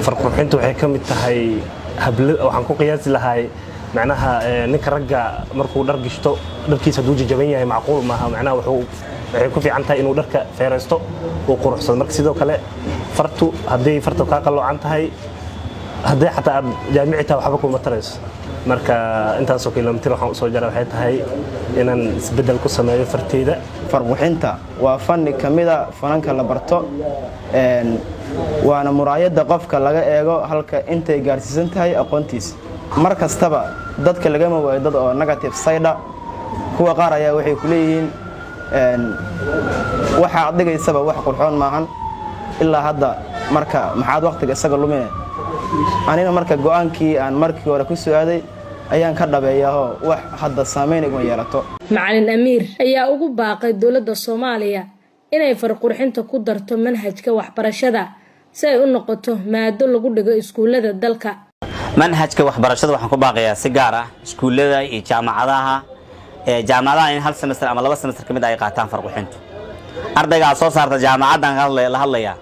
farqurxintu waxay ka mid tahay hablad waxaan ku qiyaasi lahay macnaha ninka ragga markuu dhar gishto dharkiisa haduu jajaban yahay macquul maaha macnaha waxay ku fiican tahay inuu dharka feereysto oo quruxsan marka sidoo kale fartu haddii fartu ka qaloocan tahay haddii xataa jaamicita waxba kuma tarayso marka intaas oo kiiloomitir waxaan soo jaray waxay tahay inaan isbedel ku sameeyo farteeda farqurxinta waa fanni kamida fananka la barto waana muraayada qofka laga eego halka intay gaarsiisan tahay aqoontiisa mar kastaba dadka laga waayo dad oo negative side kuwa qaar ayaa waxay ku leeyihiin waxa adigaysaba wax qurxoon maahan ilaa hadda marka maxaad waqtiga isaga lumee anina marka go'aankii aan markii hore ku soo aaday ayaan ka dhabeeyaho wax hadda saameyn igu yeelato Macallin Amiir ayaa ugu baaqay dawladda Soomaaliya inay farqurxinta ku darto manhajka waxbarashada si ay u noqoto maado lagu dhigo iskuulada dalka manhajka waxbarashada waxaan ku baaqayaa si gaar ah iskuulada iyo jaamacadaha in hal semester ama laba semester kamid ay qaataan farqurxintu ardayga soo saarta jaamacadan la hadlaya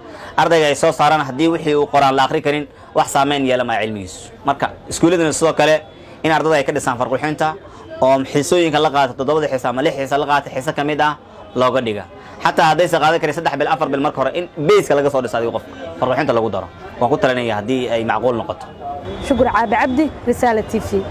ardayga ay soo saaraan hadii wixii uu qoraan la akhri karin wax saameyn yeelama cilmigiisu marka iskuuladana sidoo kale in ardayda ay ka dhisaan farqurxinta oo xiisooyinka la qaato 7 xiisa ama 6 xiisa la qaato xiisa kamid ah looga dhiga hatta haday qaadan karin 3 bil 4 bil marka hore in base laga soo dhisayo qof farqurxinta lagu daro waan ku talinaya hadii ay macquul noqoto Shukr Caabi Cabdi Risala TV